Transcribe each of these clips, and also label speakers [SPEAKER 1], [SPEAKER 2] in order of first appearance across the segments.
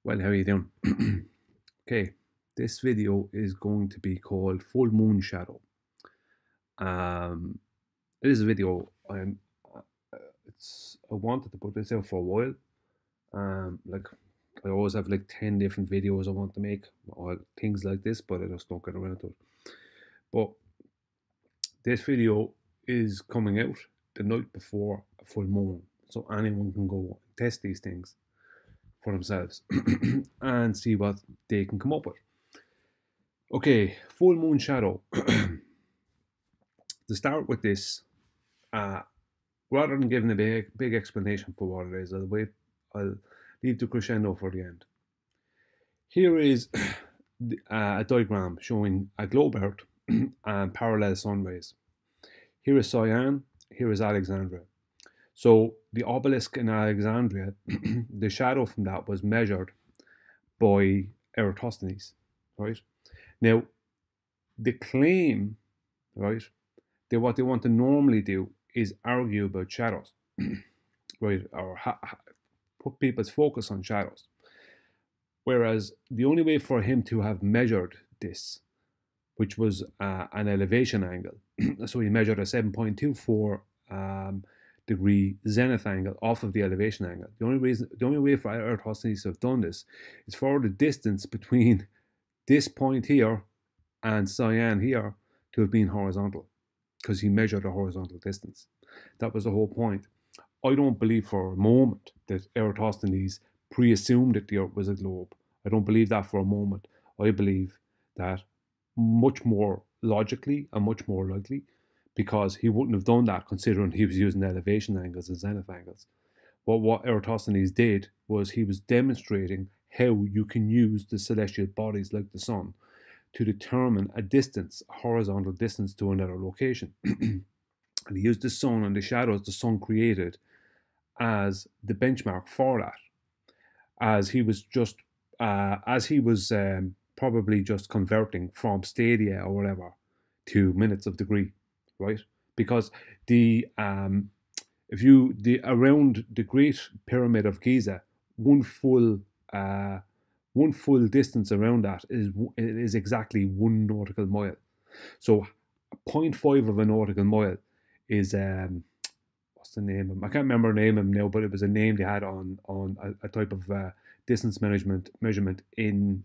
[SPEAKER 1] Well, how are you doing? Okay, this video is going to be called Full Moon Shadow. It is a video I wanted to put this out for a while. Like I always have like 10 different videos I want to make or things like this, but I just don't get around to it. But this video is coming out the night before a full moon, so anyone can go and test these things for themselves and see what they can come up with. Okay, full moon shadow. To start with this, rather than giving a big explanation for what it is, I'll leave the crescendo for the end. Here is a diagram showing a globe Earth and parallel sun rays. Here is Cyan, here is Alexandria. So the obelisk in Alexandria, the shadow from that was measured by Eratosthenes, right? Now, the claim, right, that what they want to normally do is argue about shadows, right, or put people's focus on shadows. Whereas the only way for him to have measured this, which was an elevation angle, so he measured a 7.24 degree zenith angle off of the elevation angle. The only way for Eratosthenes to have done this is for the distance between this point here and Cyan here to have been horizontal, because he measured a horizontal distance. That was the whole point. I don't believe for a moment that Eratosthenes pre-assumed that the Earth was a globe. I don't believe that for a moment. I believe that much more logically and much more likely, because he wouldn't have done that considering he was using elevation angles and zenith angles. What Eratosthenes did was he was demonstrating how you can use the celestial bodies like the sun to determine a distance, a horizontal distance to another location. And he used the sun and the shadows the sun created as the benchmark for that. As he was probably just converting from stadia or whatever to minutes of degree, right? Because around the Great Pyramid of Giza, one full distance around that is exactly 1 nautical mile. So 0.5 of a nautical mile is what's the name of him? I can't remember the name of him now, but it was a name they had on a type of distance measurement in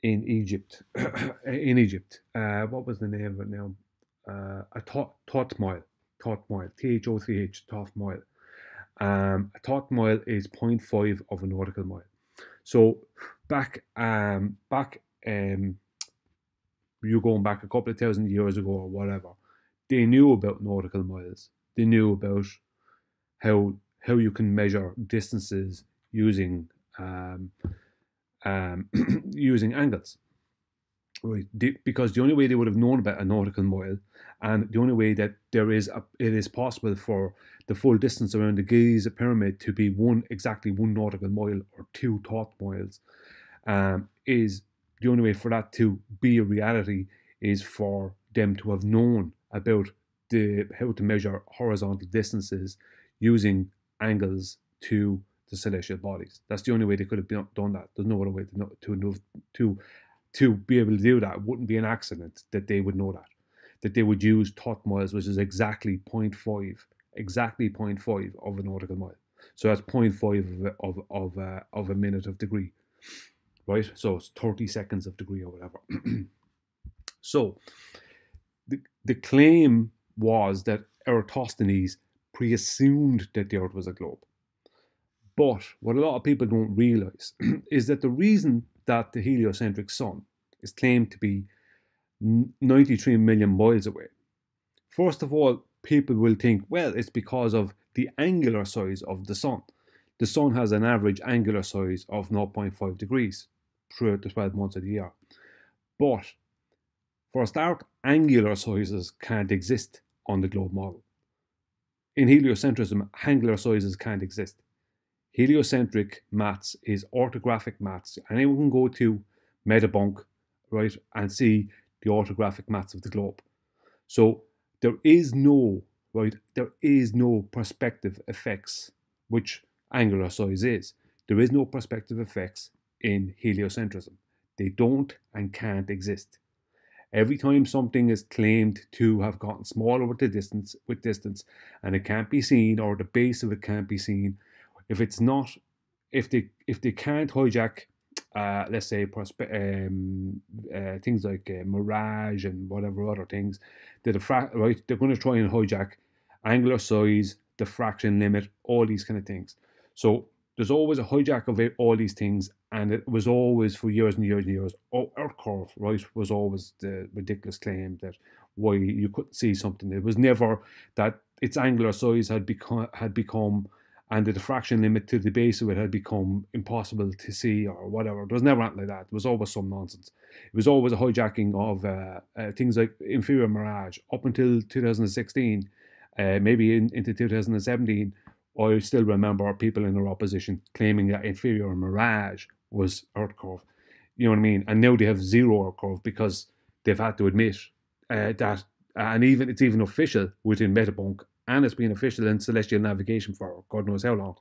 [SPEAKER 1] Egypt. In Egypt, what was the name of it now? A thought mile, THOTH, thought mile. A thought mile is 0.5 of a nautical mile. So you're going back a couple of thousand years ago or whatever, they knew about nautical miles. They knew about how you can measure distances using using angles, right? Because the only way they would have known about a nautical mile, and the only way that it is possible for the full distance around the Giza pyramid to be exactly 1 nautical mile or 2 thought miles, is the only way for that to be a reality is for them to have known about how to measure horizontal distances using angles to the celestial bodies. That's the only way they could have done that. There's no other way to be able to do that. It wouldn't be an accident that they would know that they would use thought miles, which is exactly 0.5 of a nautical mile. So that's 0.5 of a minute of degree, right? So it's 30 seconds of degree or whatever. So the claim was that Eratosthenes pre-assumed that the Earth was a globe. But what a lot of people don't realize is that the reason that the heliocentric sun is claimed to be 93 million miles away, first of all, people will think, well, it's because of the angular size of the sun. The sun has an average angular size of 0.5 degrees throughout the 12 months of the year. But for a start, angular sizes can't exist on the globe model. In heliocentrism, angular sizes can't exist. Heliocentric maths is orthographic maths. Anyone can go to debunk, right, and see the orthographic maths of the globe. So there is no perspective effects, which angular size is. There is no perspective effects in heliocentrism. They don't and can't exist. Every time something is claimed to have gotten smaller with distance, and it can't be seen, or the base of it can't be seen, if it's not, if they can't hijack, let's say things like mirage and whatever other things, right, they're going to try and hijack angular size, diffraction limit, all these kind of things. So there's always a hijack of all these things, and it was always for years and years and years. Oh, Earth curve, right, was always the ridiculous claim that why you couldn't see something. It was never that its angular size had become and the diffraction limit to the base of it had become impossible to see or whatever. There was never anything like that. It was always some nonsense. It was always a hijacking of things like inferior mirage up until 2016, maybe into 2017. I still remember people in their opposition claiming that inferior mirage was Earth curve. You know what I mean? And now they have zero Earth curve because they've had to admit that, and it's even official within Metabunk, and it's been official in celestial navigation for God knows how long,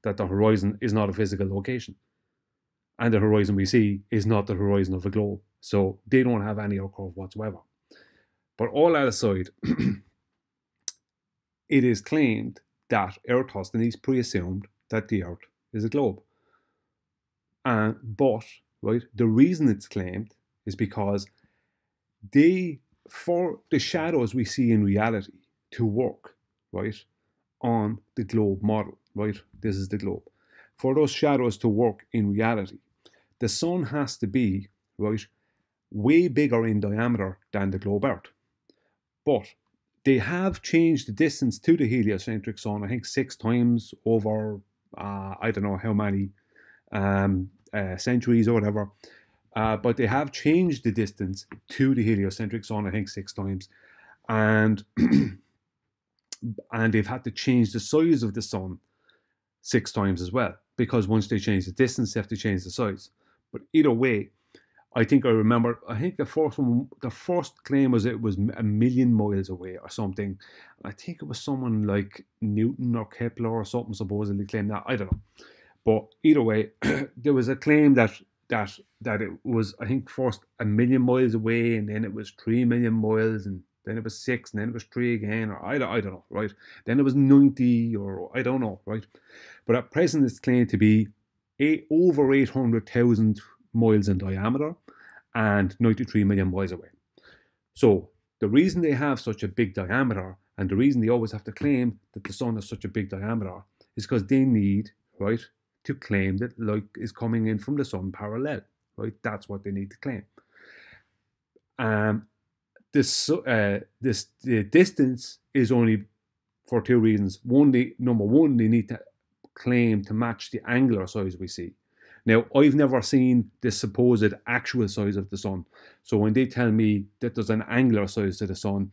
[SPEAKER 1] that the horizon is not a physical location. And the horizon we see is not the horizon of a globe. So they don't have any Earth curve whatsoever. But all that aside, it is claimed that Eratosthenes pre-assumed that the Earth is a globe. But right, the reason it's claimed is because for the shadows we see in reality to work, right, on the globe model, right, this is the globe. For those shadows to work in reality, the sun has to be, right, way bigger in diameter than the globe Earth. But they have changed the distance to the heliocentric sun, I think 6 times over, I don't know how many centuries or whatever. But they have changed the distance to the heliocentric sun, I think 6 times. And and they've had to change the size of the sun 6 times as well. Because once they change the distance, they have to change the size. But either way, I think the first claim was it was a million miles away or something. I think it was someone like Newton or Kepler or something supposedly claimed that. I don't know. But either way, there was a claim that it was, I think, first a million miles away, and then it was 3 million miles, and then it was 6, and then it was 3 again, or I don't know, right? Then it was 90, or I don't know, right? But at present, it's claimed to be over 800,000 miles in diameter and 93 million miles away. So the reason they have such a big diameter, and the reason they always have to claim that the sun has such a big diameter, is because they need, right, to claim that light is coming in from the sun parallel, right? That's what they need to claim. The distance is only for 2 reasons. Number one, they need to claim to match the angular size we see. Now, I've never seen the supposed actual size of the sun. So when they tell me that there's an angular size to the sun,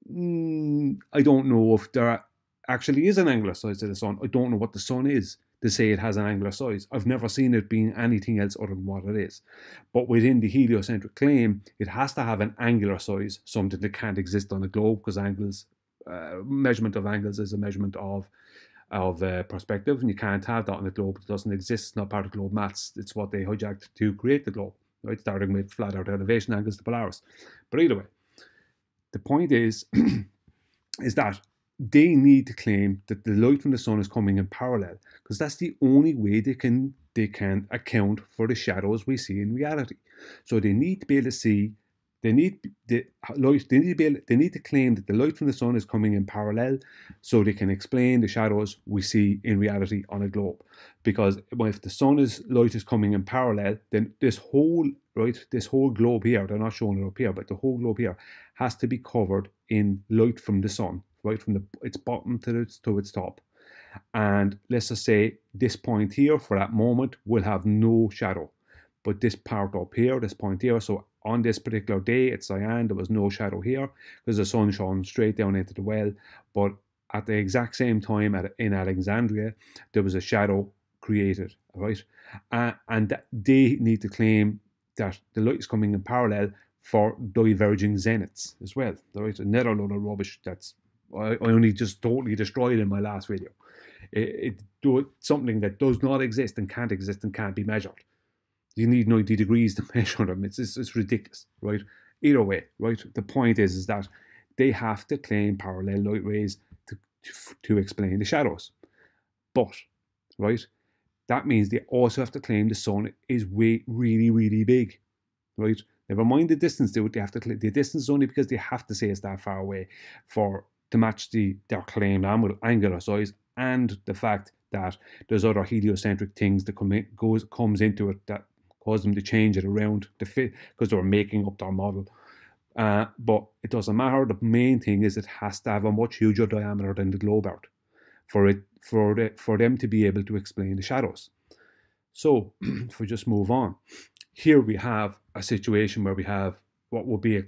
[SPEAKER 1] I don't know if there actually is an angular size to the sun. I don't know what the sun is to say it has an angular size. I've never seen it being anything else other than what it is. But within the heliocentric claim, it has to have an angular size, something that can't exist on a globe, because measurement of angles is a measurement of perspective, and you can't have that on a globe. It doesn't exist. It's not part of globe maths. It's what they hijacked to create the globe, right? Starting with flat Earth elevation angles to Polaris. But either way, the point is, is that they need to claim that the light from the sun is coming in parallel, because that's the only way they can account for the shadows we see in reality. So they need to be able to see. They need to claim that the light from the sun is coming in parallel, so they can explain the shadows we see in reality on a globe. Because if the sun's light is coming in parallel, then this whole globe here, they're not showing it up here, but the whole globe here has to be covered in light from the sun, right from its bottom to its top. And let's just say this point here for that moment will have no shadow, but this part up here, this point here, so on this particular day at Cyan, there was no shadow here because the sun shone straight down into the well. But at the exact same time in Alexandria, there was a shadow created, right? And they need to claim that the light is coming in parallel for diverging zeniths as well, right? Another load of rubbish that's I only just totally destroyed in my last video. something that does not exist and can't be measured. You need 90 degrees to measure them. It's ridiculous, right? Either way, right? The point is that they have to claim parallel light rays to explain the shadows. But, right, that means they also have to claim the sun is really big, right? Never mind the distance, they have to the distance is only because they have to say it's that far away to match their claimed angular size, and the fact that there's other heliocentric things that comes into it that cause them to change it around to fit because they were making up their model. But it doesn't matter. The main thing is it has to have a much huger diameter than the globe Earth for them to be able to explain the shadows. So if we just move on, here we have a situation where we have what would be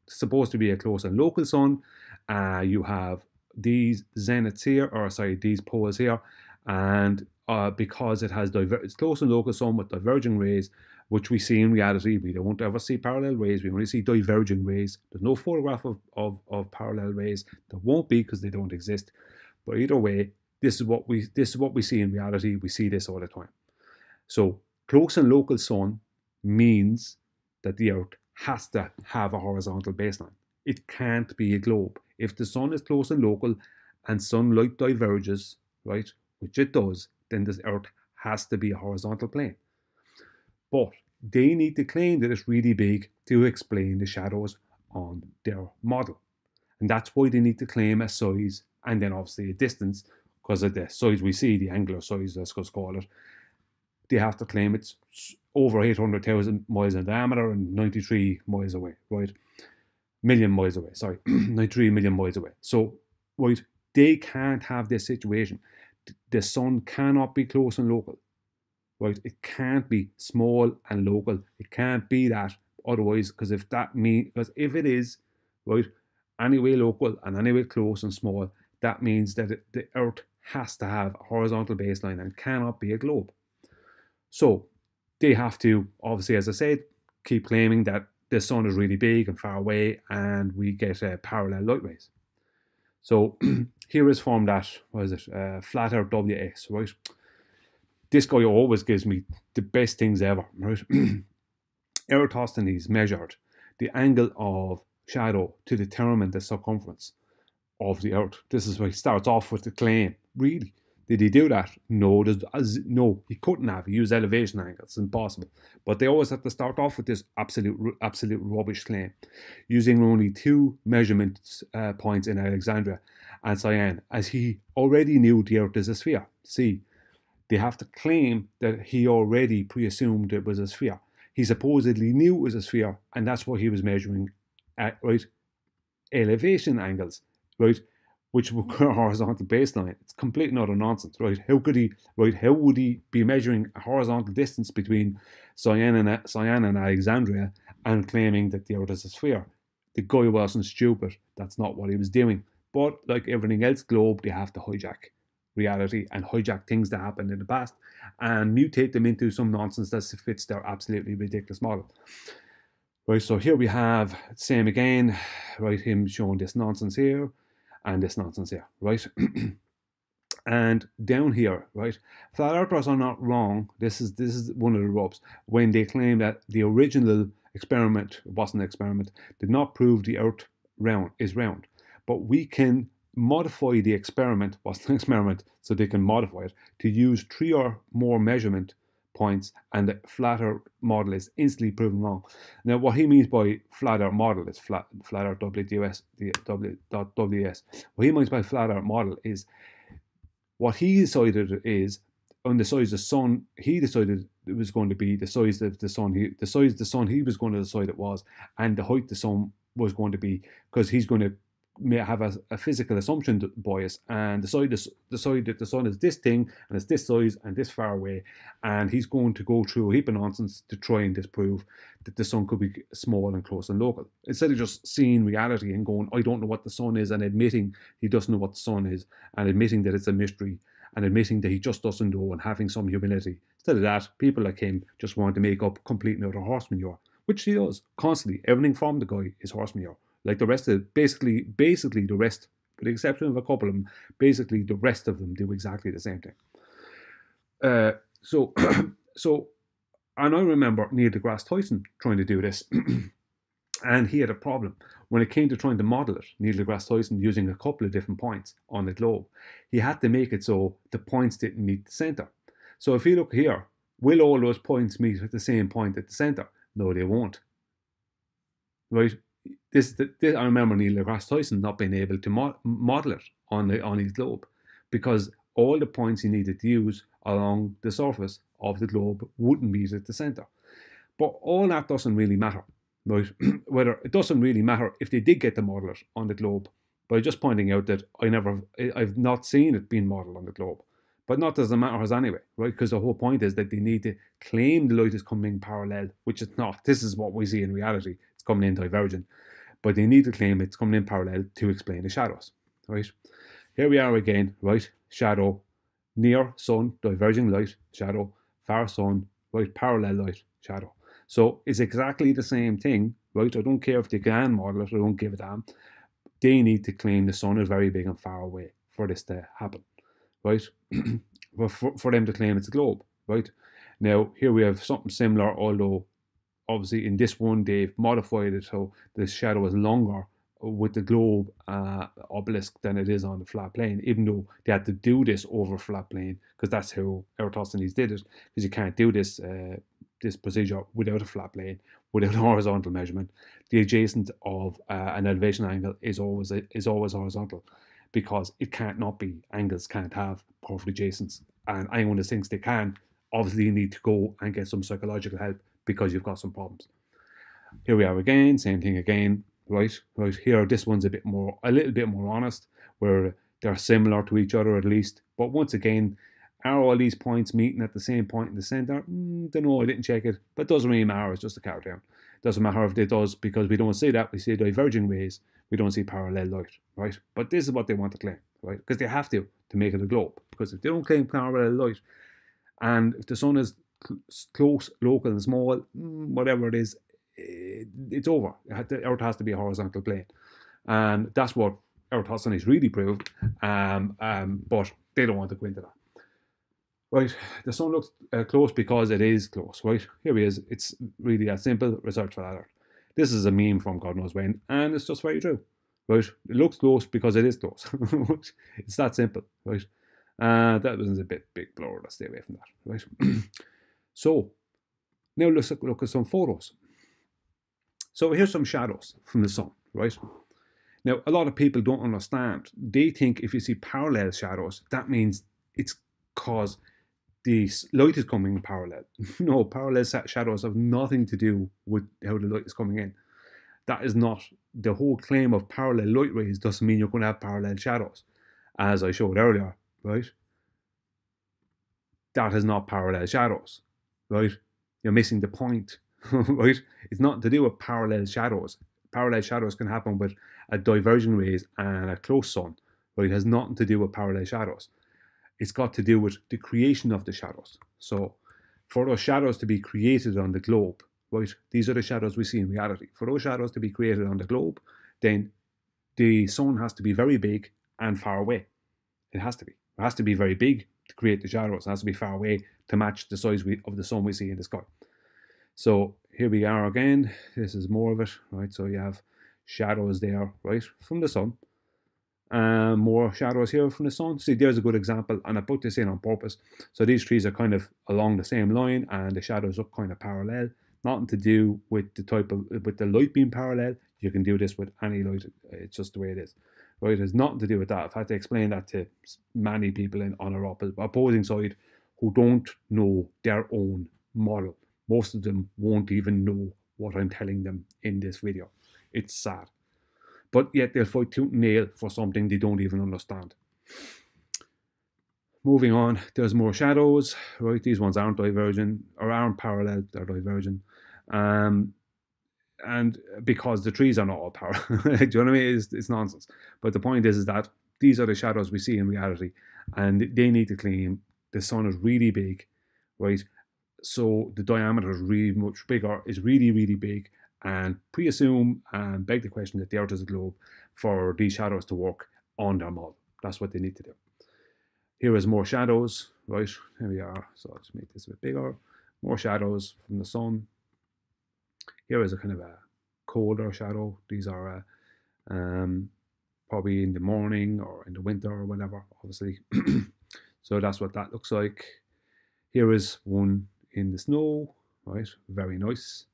[SPEAKER 1] supposed to be a close and local sun. You have these zeniths here, or sorry, these poles here, and because it's close and local sun with diverging rays, which we see in reality, we don't ever see parallel rays. We only see diverging rays. There's no photograph of parallel rays. There won't be because they don't exist. But either way, this is what we see in reality. We see this all the time. So close and local sun means that the Earth has to have a horizontal baseline. It can't be a globe. If the sun is close and local and sunlight diverges, right, which it does, then this Earth has to be a horizontal plane. But they need to claim that it's really big to explain the shadows on their model. And that's why they need to claim a size and then obviously a distance, because of the size we see, the angular size, let's just call it. They have to claim it's over 800,000 miles in diameter and 93 miles away, right? Million miles away, sorry, 93 million miles away. So, right, they can't have this situation. The sun cannot be close and local, right? It can't be small and local. It can't be that otherwise, because if it is, right, anyway local and anyway close and small, that means that the Earth has to have a horizontal baseline and cannot be a globe. So they have to, obviously, as I said, keep claiming that the sun is really big and far away and we get parallel light rays. So here is from that, flat Earth WS, right? This guy always gives me the best things ever, right? Eratosthenes measured the angle of shadow to determine the circumference of the Earth. This is where he starts off with the claim. Really? Did he do that? No, he couldn't have. He used elevation angles. It's impossible. But they always have to start off with this absolute rubbish claim, using only 2 measurement points in Alexandria and Cyan, as he already knew the Earth is a sphere. See, they have to claim that he already pre-assumed it was a sphere. He supposedly knew it was a sphere, and that's why he was measuring at, right, elevation angles, right, which would go a horizontal baseline. It's complete and utter nonsense, right? How would he be measuring a horizontal distance between Cyan and Alexandria and claiming that the Earth is a sphere? The guy wasn't stupid. That's not what he was doing. But like everything else globe, they have to hijack reality and hijack things that happened in the past and mutate them into some nonsense that fits their absolutely ridiculous model. Right, so here we have, same again, right, him showing this nonsense here and this nonsense here, right? And down here, right, flat earthers are not wrong. This is one of the rubs when they claim that the original experiment wasn't an experiment, did not prove the Earth is round. But we can modify the experiment, wasn't an experiment, so they can modify it to use 3 or more measurement points, and the flatter model is instantly proven wrong. Now, what he means by flatter model is flatter WS. What he means by flatter model is what he decided is on the size of the sun. He decided it was going to be the size of the sun. The size of the sun he was going to decide it was, and the height the sun was going to be, because he's going to have a physical assumption bias and decide that the sun is this thing and it's this size and this far away, and he's going to go through a heap of nonsense to try and disprove that the sun could be small and close and local, instead of just seeing reality and going, I don't know what the sun is, and admitting he doesn't know what the sun is, and admitting that it's a mystery, and admitting that he just doesn't know, and having some humility. Instead of that, people like him just want to make up complete and utter horse manure, which he does constantly. Everything from the guy is horse manure. Like the rest of basically the rest with the exception of a couple of them, basically the rest of them do exactly the same thing. So, so, and I remember Neil deGrasse Tyson trying to do this, and he had a problem when it came to trying to model it. Neil deGrasse Tyson using a couple of different points on the globe, he had to make it so the points didn't meet the center. So if you look here, will all those points meet at the same point at the center? No, they won't. Right? I remember Neil deGrasse Tyson not being able to model it on his globe, because all the points he needed to use along the surface of the globe wouldn't meet at the center. But all that doesn't really matter, right? Whether it doesn't really matter if they did get to model it on the globe, by just pointing out that I've not seen it being modeled on the globe. But not as it matters anyway, right? Because the whole point is that they need to claim the light is coming parallel, which it's not. This is what we see in reality. It's coming in divergent. But they need to claim it's coming in parallel to explain the shadows, right? Here we are again, right? Shadow, near sun, diverging light, shadow, far sun, right? Parallel light, shadow. So it's exactly the same thing, right? I don't care if they can model it, I don't give a damn. They need to claim the sun is very big and far away for this to happen, right? for them to claim it's a globe, right? Now, here we have something similar, although obviously in this one they've modified it so the shadow is longer with the globe obelisk than it is on the flat plane, even though they had to do this over flat plane, because that's how Eratosthenes did it, because you can't do this this procedure without a flat plane, without a horizontal measurement. The adjacent of an elevation angle is always horizontal, because it can't not be. Angles can't have perfect adjacents, and anyone that thinks they can, obviously you need to go and get some psychological help, because you've got some problems. Here we are again, same thing again, right here. This one's a little bit more honest, where they're similar to each other at least. But once again, are all these points meeting at the same point in the center? Don't know, I didn't check it, but it doesn't really matter. It's just a countdown. Doesn't matter if it does, because we don't see that. We see diverging rays. We don't see parallel light, right? But this is what they want to claim, right? Because they have to make it a globe. Because if they don't claim parallel light, and if the sun is close, local, and small, whatever it is, it's over. Earth has to be a horizontal plane, and that's what Eratosthenes really proved. But they don't want to go into that. Right, the sun looks close because it is close. Right, here he is. It's really that simple. Research for that. This is a meme from God knows when, and it's just very true. Right, it looks close because it is close. It's that simple. Right, that was a big blur. Let's stay away from that. Right. So now let's look at some photos. So here's some shadows from the sun. Right. Now a lot of people don't understand. They think if you see parallel shadows, that means it's cause the light is coming parallel. No, parallel shadows have nothing to do with how the light is coming in. That is not the whole claim of parallel light rays. Doesn't mean you're going to have parallel shadows, as I showed earlier, right? That is not parallel shadows, right? You're missing the point, right? It's not to do with parallel shadows. Parallel shadows can happen with a diverging rays and a close sun, but it has nothing to do with parallel shadows. It's got to do with the creation of the shadows. So for those shadows to be created on the globe, right, these are the shadows we see in reality. For those shadows to be created on the globe, then the sun has to be very big and far away. It has to be. It has to be very big to create the shadows. It has to be far away to match the size of the sun we see in the sky. So here we are again. This is more of it, right? So you have shadows there, right, from the sun. More shadows here from the sun. See, there's a good example, and I put this in on purpose. So these trees are kind of along the same line, and the shadows look kind of parallel. Nothing to do with the light being parallel. You can do this with any light. It's just the way it is, right? It has nothing to do with that. I've had to explain that to many people on our opposing side who don't know their own model. Most of them won't even know what I'm telling them in this video. It's sad. But yet they'll fight tooth and nail for something they don't even understand. Moving on, there's more shadows, right? These ones aren't divergent, or aren't parallel, they're divergent. And because the trees are not all parallel. Do you know what I mean? It's nonsense. But the point is that these are the shadows we see in reality, and they need to claim the sun is really big, right? So the diameter is really much bigger, is really, really big, and pre-assume and beg the question that the Earth is a globe for these shadows to work. on their model. That's what they need to do. Here is more shadows, right? Here we are. So let's make this a bit bigger. More shadows from the sun. Here is a kind of a colder shadow. These are probably in the morning or in the winter or whatever, obviously. So that's what that looks like. Here is one in the snow, right? Very nice.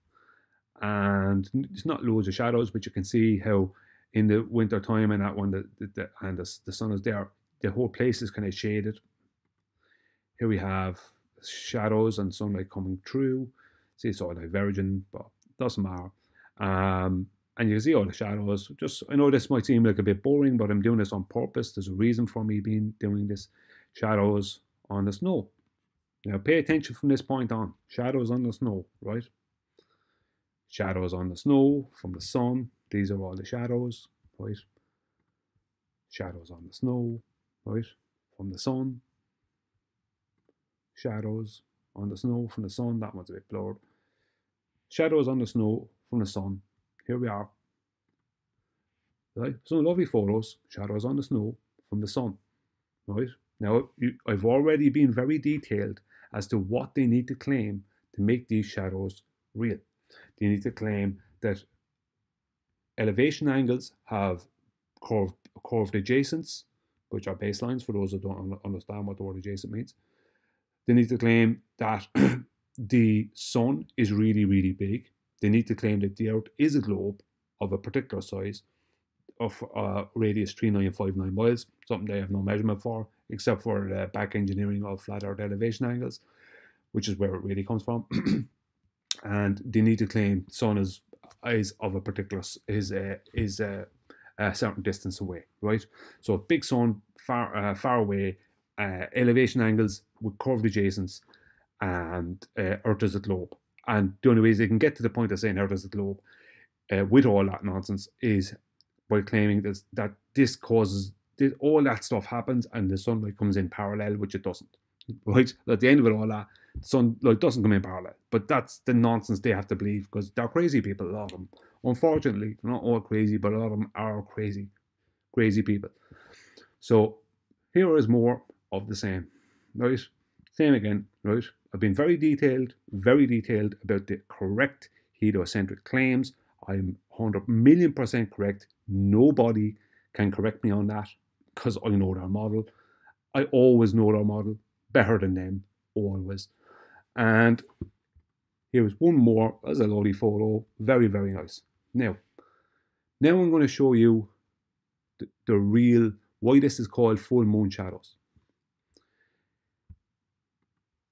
[SPEAKER 1] And it's not loads of shadows, but you can see how in the winter time and that one, the sun is there, the whole place is kind of shaded. Here we have shadows and sunlight coming through. See, it's all divergent, but it doesn't matter. And you can see all the shadows. Just, I know this might seem like a bit boring, but I'm doing this on purpose. There's a reason for me doing this. Shadows on the snow. Now pay attention from this point on. Shadows on the snow, right? Shadows on the snow from the sun. These are all the shadows, right? Shadows on the snow, right? From the sun. Shadows on the snow from the sun. That one's a bit blurred. Shadows on the snow from the sun. Here we are. Right? Some lovely photos. Shadows on the snow from the sun. Right? Now, I've already been very detailed as to what they need to claim to make these shadows real. They need to claim that elevation angles have curved adjacents, which are baselines for those who don't understand what the word adjacent means. They need to claim that the sun is really, really big. They need to claim that the Earth is a globe of a particular size of radius 3959 miles, something they have no measurement for, except for the back engineering of flat Earth elevation angles, which is where it really comes from. And they need to claim the sun is of a particular is a certain distance away, right? So big sun far away, elevation angles with curved adjacents, and Earth is a globe. And the only ways they can get to the point of saying Earth is a globe with all that nonsense is by claiming that this causes all that stuff happens and the sunlight comes in parallel, which it doesn't. Right? At the end of it all, that sunlight doesn't come in parallel. But that's the nonsense they have to believe because they're crazy people, a lot of them. Unfortunately, they're not all crazy, but a lot of them are crazy people. So here is more of the same, right? Same again, right? I've been very detailed about the correct heliocentric claims. I'm 100,000,000% correct. Nobody can correct me on that because I know their model. I always know their model better than them, always. And here is one more. That's a lovely photo. Very, very nice. Now I'm going to show you the real, why this is called full moon shadows.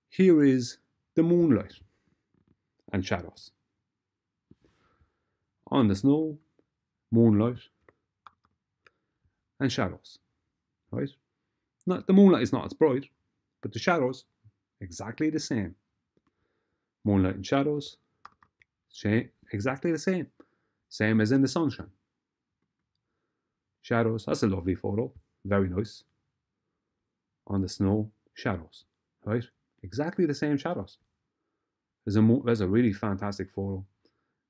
[SPEAKER 1] Here is the moonlight and shadows. On the snow, moonlight and shadows, right? The moonlight is not as bright, but the shadows, exactly the same. Moonlight and shadows, exactly the same. Same as in the sunshine. Shadows, that's a lovely photo, very nice. On the snow, shadows, right? Exactly the same shadows. There's a really fantastic photo.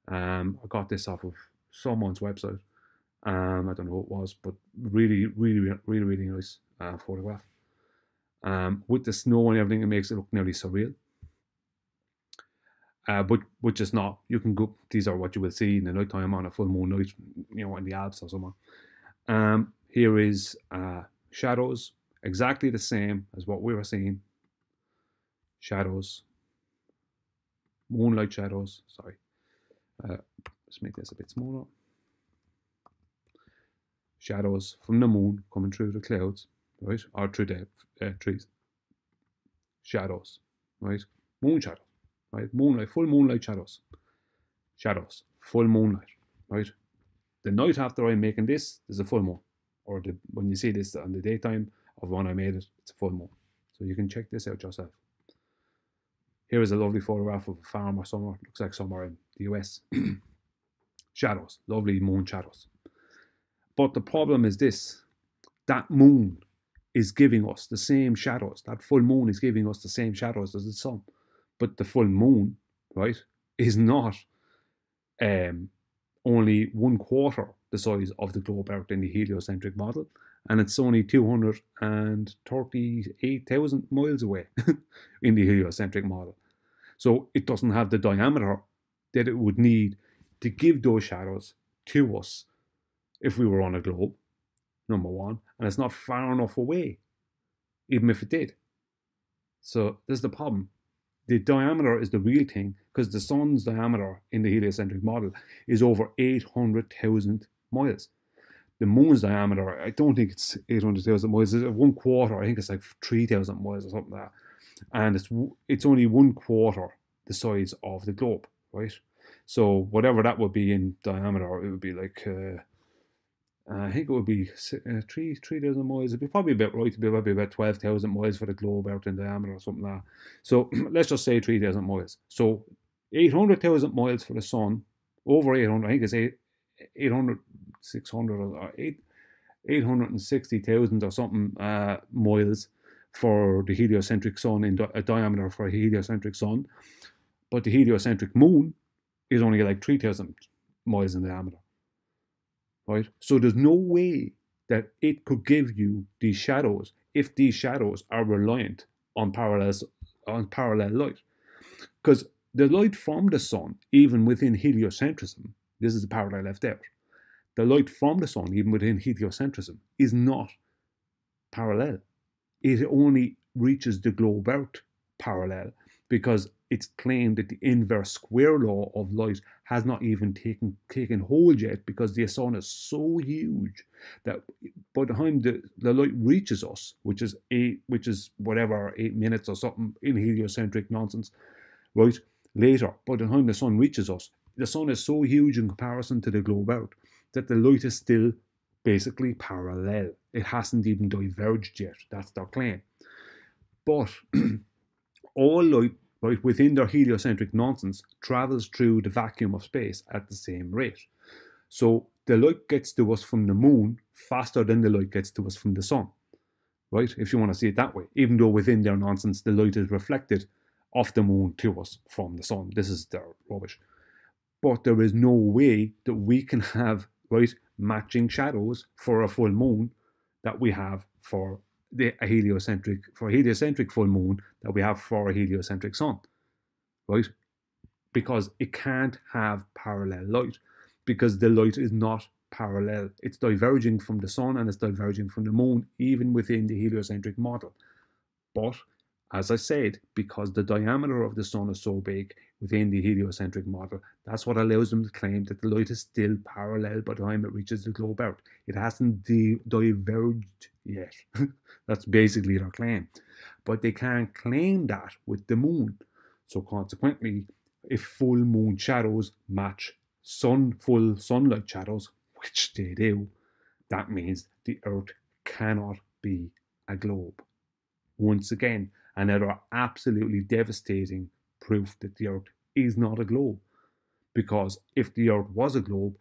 [SPEAKER 1] I got this off of someone's website. I don't know who it was, but really nice photograph. With the snow and everything, it makes it look nearly surreal. But which is not. You can go. These are what you will see in the night time on a full moon night, in the Alps or somewhere. Here is shadows, exactly the same as what we were seeing. Shadows, moonlight shadows. Sorry. Let's make this a bit smaller. Shadows from the moon coming through the clouds, right, or through the trees. Shadows, right, moon shadows, right, moonlight, full moonlight shadows. Shadows, full moonlight, right. The night after I'm making this, there's a full moon, or when you see this on the daytime of when I made it, it's a full moon. So you can check this out yourself. Here is a lovely photograph of a farm or somewhere. Looks like somewhere in the US. Shadows, lovely moon shadows. But the problem is this, that moon is giving us the same shadows. That full moon is giving us the same shadows as the sun. But the full moon, right, is not only 1/4 the size of the globe Earth in the heliocentric model. and it's only 238,000 miles away in the heliocentric model. So it doesn't have the diameter that it would need to give those shadows to us if we were on a globe, number one, and it's not far enough away, even if it did. So this is the problem. The diameter is the real thing, because the sun's diameter in the heliocentric model is over 800,000 miles. The moon's diameter, I don't think it's 800,000 miles. It's 1/4. I think it's like 3,000 miles or something like that. And it's only 1/4 the size of the globe, right? So whatever that would be in diameter, it would be like I think it would be 3,000 miles. It'd be probably about right. It'd be probably about 12,000 miles for the globe out in diameter or something like that. So let's just say 3,000 miles. So 800,000 miles for the sun, over 800. I think it's 800, 600 or 860,000 or something miles for the heliocentric sun in a diameter for a heliocentric sun. But the heliocentric moon is only like 3,000 miles in diameter. Right? So there's no way that it could give you these shadows if these shadows are reliant on parallel light. Because the light from the sun, even within heliocentrism, this is the part I left out, the light from the sun, even within heliocentrism, is not parallel. It only reaches the globe out parallel, because it's claimed that the inverse square law of light has not even taken hold yet, because the sun is so huge that by the time the light reaches us, which is 8 minutes or something in heliocentric nonsense, right? Later, by the time the sun reaches us, the sun is so huge in comparison to the globe out that the light is still basically parallel. It hasn't even diverged yet. That's their claim. But all light, right, within their heliocentric nonsense travels through the vacuum of space at the same rate. So the light gets to us from the moon faster than the light gets to us from the sun, right? If you want to see it that way, even though within their nonsense the light is reflected off the moon to us from the sun. This is their rubbish. But there is no way that we can have, right, matching shadows for a full moon that we have for a heliocentric full moon that we have for a heliocentric sun, right? Because it can't have parallel light, because the light is not parallel. It's diverging from the sun and it's diverging from the moon, even within the heliocentric model. But as I said, because the diameter of the sun is so big within the heliocentric model, that's what allows them to claim that the light is still parallel by the time it reaches the globe out. It hasn't diverged yet. That's basically their claim. But they can't claim that with the moon. So consequently, if full moon shadows match full sunlight shadows, which they do, that means the Earth cannot be a globe. Once again, another absolutely devastating proof that the Earth is not a globe. Because if the Earth was a globe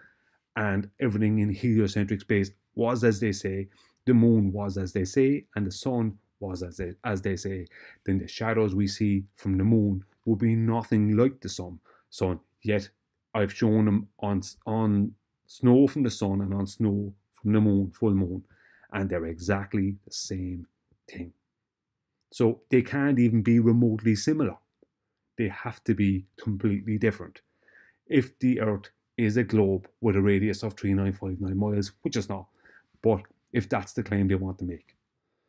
[SPEAKER 1] and everything in heliocentric space was as they say, the moon was as they say, and the sun was as they say, then the shadows we see from the moon would be nothing like the sun. Yet I've shown them on snow from the sun and on snow from the moon, full moon, and they're exactly the same thing. So they can't even be remotely similar. They have to be completely different. If the Earth is a globe with a radius of 3959 miles, which is not, but if that's the claim they want to make.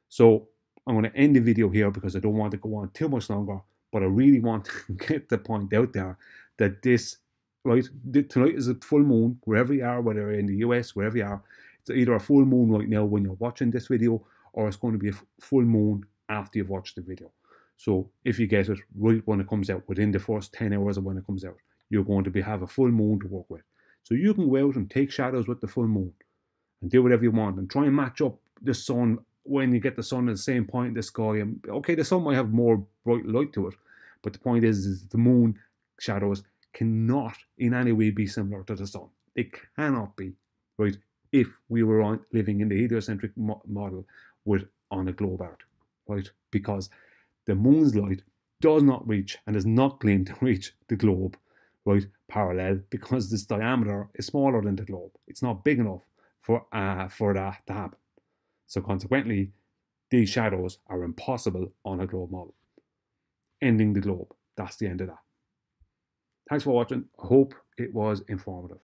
[SPEAKER 1] So I'm going to end the video here because I don't want to go on too much longer, but I really want to get the point out there that this, right, tonight is a full moon, wherever you are, whether you're in the US, wherever you are, it's either a full moon right now when you're watching this video, or it's going to be a full moon after you've watched the video. So if you get it right when it comes out, within the first 10 hours of when it comes out, you're going to have a full moon to work with. So you can go out and take shadows with the full moon and do whatever you want and try and match up the sun when you get the sun at the same point in the sky. And okay, the sun might have more bright light to it, but the point is the moon shadows cannot in any way be similar to the sun. They cannot be, right, if we were living in the heliocentric model on a globe Earth, right? Because the moon's light does not reach and is not claimed to reach the globe, right, parallel, because this diameter is smaller than the globe. It's not big enough for that to happen. So consequently, these shadows are impossible on a globe model. Ending the globe. That's the end of that. Thanks for watching. I hope it was informative.